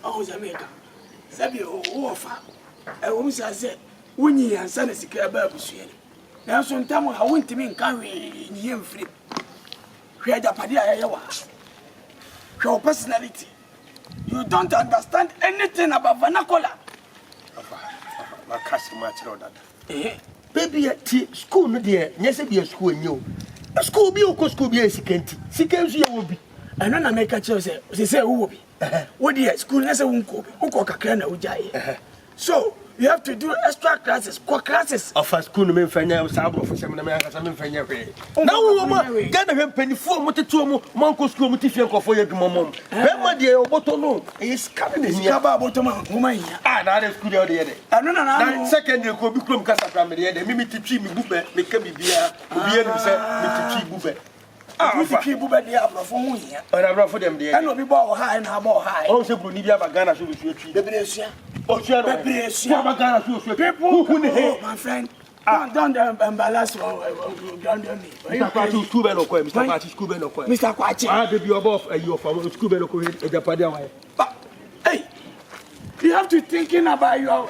Oh, Jamaica. Sabi ofa. E wo msa se wonyi ansa na sika ba abusua ni. Na so ntam ha wontimi nka hwe ni yemfiri. Hwe ajapade ayeye wa. Your personality. You don't understand anything about vernacular. I can't say much about that. Baby, school no dear. Yes, be a school new. A school be a school be a second. Seconds you will be. I don't know make a choice. Say who will be. What dear school nessa won't go. Who cook a can ujai. So you have to do extra classes, core classes. Of a school men find out some for some Americans and find your way. Now, get a penny for Mototomo, Monco school Motifian for your mom. Berma Bediide, what to know is coming in your bottom of woman. Ah, that is good idea. I don't know. Second, you could become Casapramia, the Mimi to cheat me, make me be a bube. Ah, if you keep bube, they are from here. But I'm not for them, dear. I know people high and have more high. Also, Bonidia Bagana should be the Brescia. Oh, people who hate my friend. Don't embarrass me. Mr. Kwachi. I be above your family school Japan. But hey, you have to thinking about your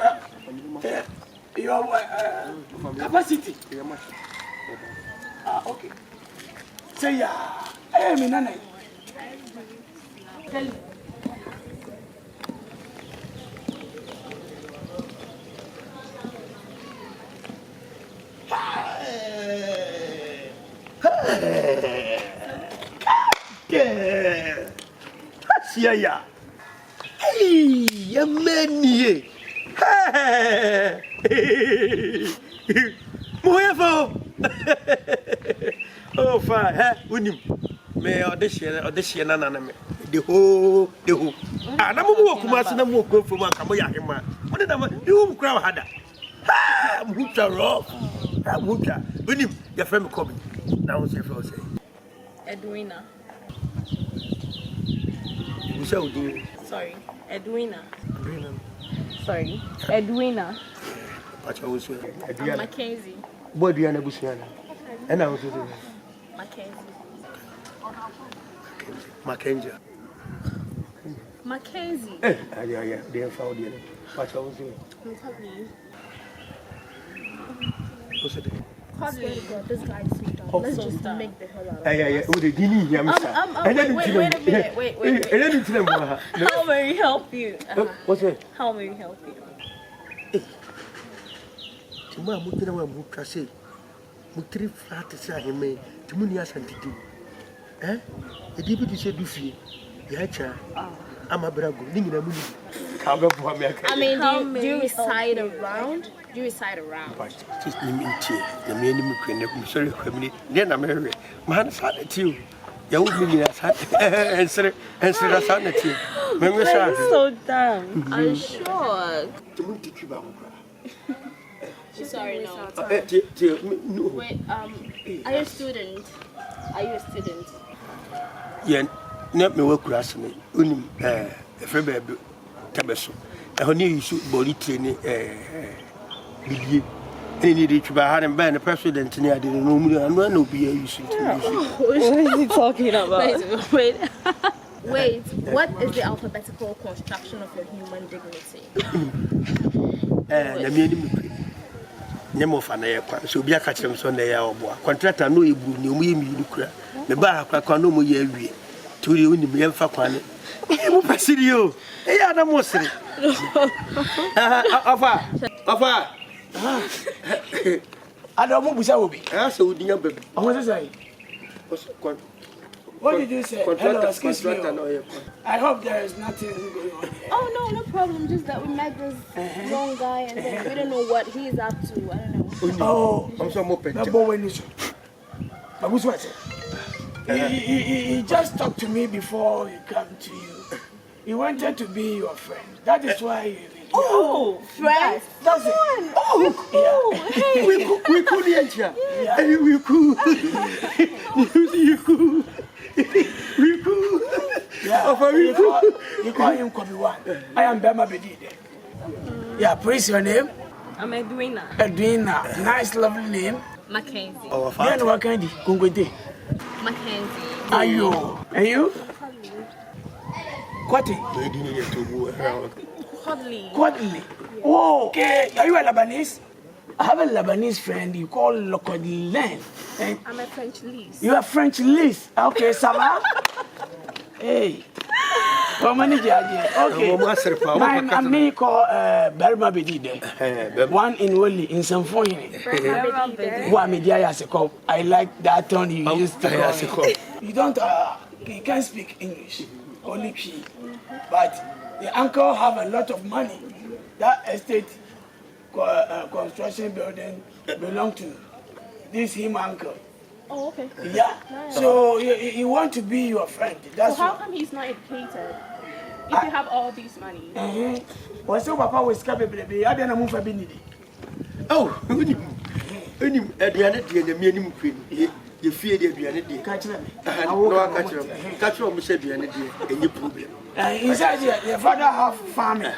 capacity. Okay. Say yeah. Hey, me nana. Tell you. Yeah. Hey, ya many. Moevo. Oh, fine. Wouldn't me audition anonymous. The whole. And I'm walking my son and walk from my Kamoya. What did I do? Crowd had that. I'm Hooter rough. I'm Hooter. With him, your friend coming. Now, what's your first say? Edwina. Sorry, Edwina. Sorry, Edwina. What you say? Mackenzie. Boy, Diana Busiana. And I was doing Mackenzie. Mackenzie. Yeah, they have found you. What I was doing. What's it? This guy's sweet. Let's just make the hell out of it. Yeah. Oh, the Guinea, wait a minute. Wait. How may we help you? What's it? How may we help you? Tomorrow, I'm going say, Mutri flat is a him, Timunia Santity. Eh? The deputy said, do you? Yeah, I'm a brago, Ning and I mean, do you reside around? Do you reside around? Just the minimum queen, sorry, then I'm married. Man, sad at you. You would be answer us on at you. Remember, so dumb. I'm sure. Sorry, no. Wait, are you a student? Yeah, not me work grass me. Unim, February, Tabasso. I only issue body training, Bediide. Any need to buy and ban the president near the room and one will be a use. What is he talking about? Wait, what is the alphabetical construction of your human dignity? Name of an aircraft, so be a catch them Sunday or contractor no you lucra. The bar no more year to the only me for one. Presidio, Adam was it. I don't know who will be. I also didn't baby. What is I? What did you say? Hello, excuse me. I hope there is nothing going on here. Oh, no problem. Just that we met this young guy and then we don't know what he's up to. I don't know. Oh, I'm so open. The boy when but who's what? He just talked to me before he came to you. He wanted to be your friend. That is why he... Oh, friend. That's it. Oh, hey. We could enter. We could. We could. Yeah. You call him Kobe. I am Berma Bediide. Yeah, please your name? I'm Edwina. Edwina. Nice, lovely name. Mackenzie. Oh, yeah, what kind of Mackenzie. Are you? And you? Quati. Quadly. Oh, okay. Are you a Lebanese? I have a Lebanese friend you call Locodilen. I'm a French Liz. You are French Liz. Okay, ça va? Hey. How many judges? Okay. I'm me call Berma Bediide. One in Wally in Sanfoni. I like that tone you used to call. You don't you can't speak English. Only P. But the uncle have a lot of money. That estate construction building belong to this him uncle. Oh, okay. Yeah. Nice. So he want to be your friend. That's so how come he's not educated? If you have all this money. What's your papa was capable? I didn't move a bindy. Oh, you fear the Bianity. Catch them. Catch them, said Bianity, and you problem. Inside your father have farming.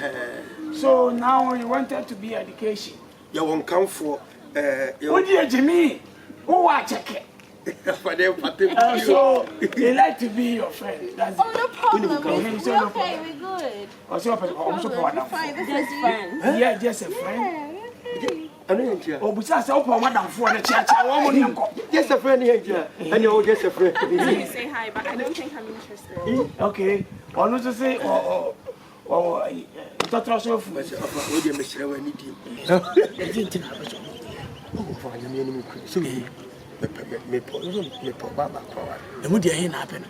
So now you wanted to be education. You won't come for what dear Jimmy? Who are checking? So they like to be your friend. That's no problem. We're okay, we're good. Also, fine. Just friends. Yeah, just a friend. Oh, but that's open madam for the church. Just a friend here. I know, just a friend. You say hi, but I don't think I'm interested. Okay. Or not to say, or Tatrasov. The moody ain't happening.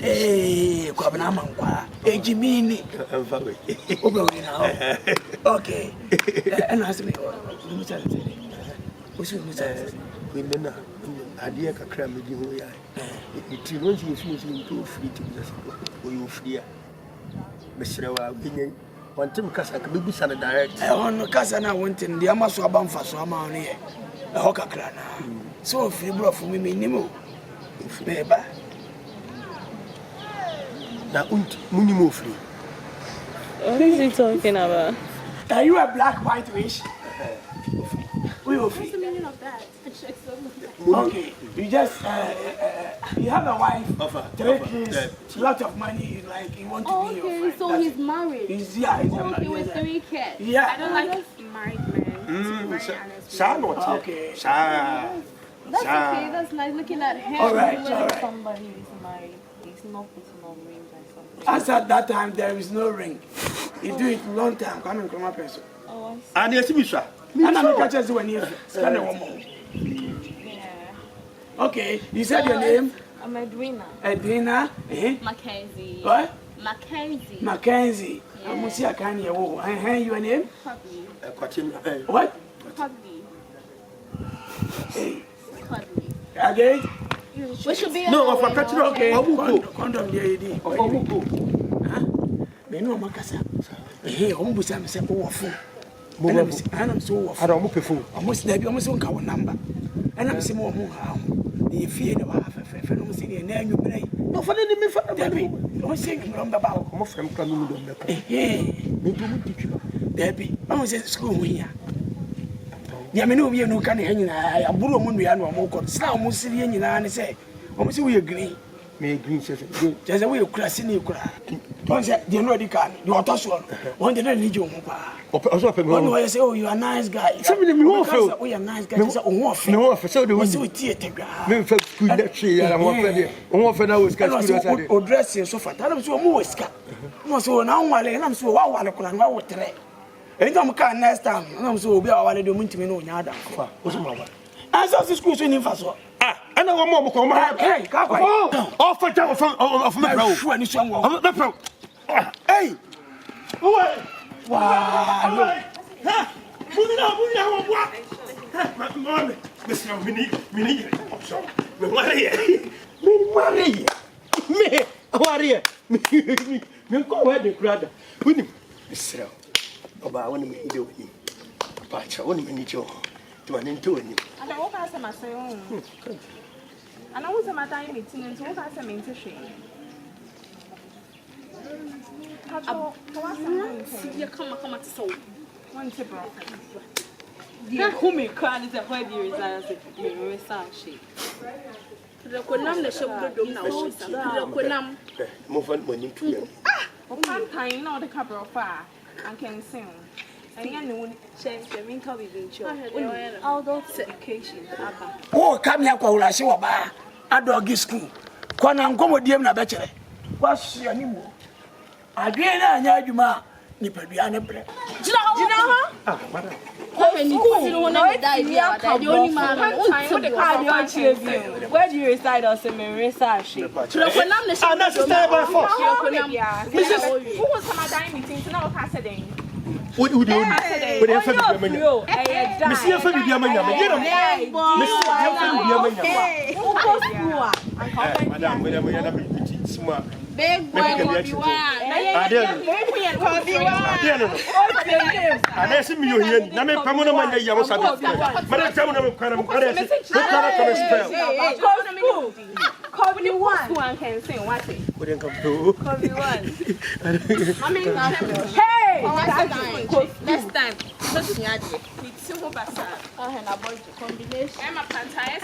Hey, Quabanaman, Jimmy. Okay. And ask me, what's your idea can cram with you. It once you feel free to be free. Mr. One time, Casa could be sent direct. I want no Casa now went in the Amaso Abam for some money. A hawker crana. So free bro for me, Nemo. Neighbor. Now, Munimo free. What is he talking about? Are you a black white wish? We will free. What's the meaning of that? Okay, you just you have a wife, 3 kids, lot of money. Like you want to be your friend. So he's married. He's married with 3 kids. Yeah. I don't like married men. Okay. That's okay. That's nice. Looking at him. All right. Somebody is married. He's not putting on rings and something. As at that time, there is no ring. You do it long time. Come and come up, person. Oh, and yes, Misha. And I'm catch us when you scan a woman. Okay, you said your name? I'm Edwina. Edwina? Mackenzie. What? Mackenzie. Mackenzie. I'm going to see a can you. Your name? Cuddly. What? Cuddly. Hey. Cuddly. Again? We should be no, for catching okay. Condom the ID. Huh? Beno Macassa. Hey, almost I'm saying, oh, fool. I'm so I don't move a fool. Almost there, almost won't go number. And I'm saying, more how you fear the half a fellow sitting and then you play. No, for any for Debbie. Don't say from about more from coming. Hey, Debbie, I was at school here. Yamino, you know, can hang in a blue moon, we are no more. Slow, Muslim, and say, almost we agree. May green says, just a way of crashing you cry. Don't say, you know, the can, you are tossed one. One didn't need you, one way I say, oh, you are a nice guy. Somebody more for we are nice guys. No, for so do we see theatre. Maybe for school that she and one for now is going to dress you so fat. I don't so more scat. No, so now I'm so wow, I couldn't go with it. And I'm kind next time. I'm so be our doing to me no yada. What's my one? I saw the school in Faso. I know one more come on. Hey, off for down of my road. Hey, wow. Mommy, Mr. Mini, so, me go where the brother. With him, Mr. About 1 minute, but I want to meet you to an into him. I don't want to say I know what's my time meeting and so what I mean to shame. You come at so one tip of who may cry is a whole year is as if you were such. Rekonam na shebdo dom na wo sa. Rekonam. Mo fan mo nim tu yam. O kan tan na o de ka bro fa an can sing. Anya ne won chemin ka bi bin cho. Adult education aba. Oh, come here kwa ula shi wa ba. Adogi school. Kwa na nkomodiem na bechere. Kwa shi ani mo. Adwe na anya adwuma ni padua ne bre. Jina ho. Ah, madam. Where do you reside or semi research? Who Was some meetings now passing? What do you do? But if I'm big boy, I didn't see you here. Now, I'm coming on my young son. But I'm coming on Call me one can sing what it wouldn't come through. call me one. hey, next time. It's simple bazaar. I have a combination. I'm a pantaya.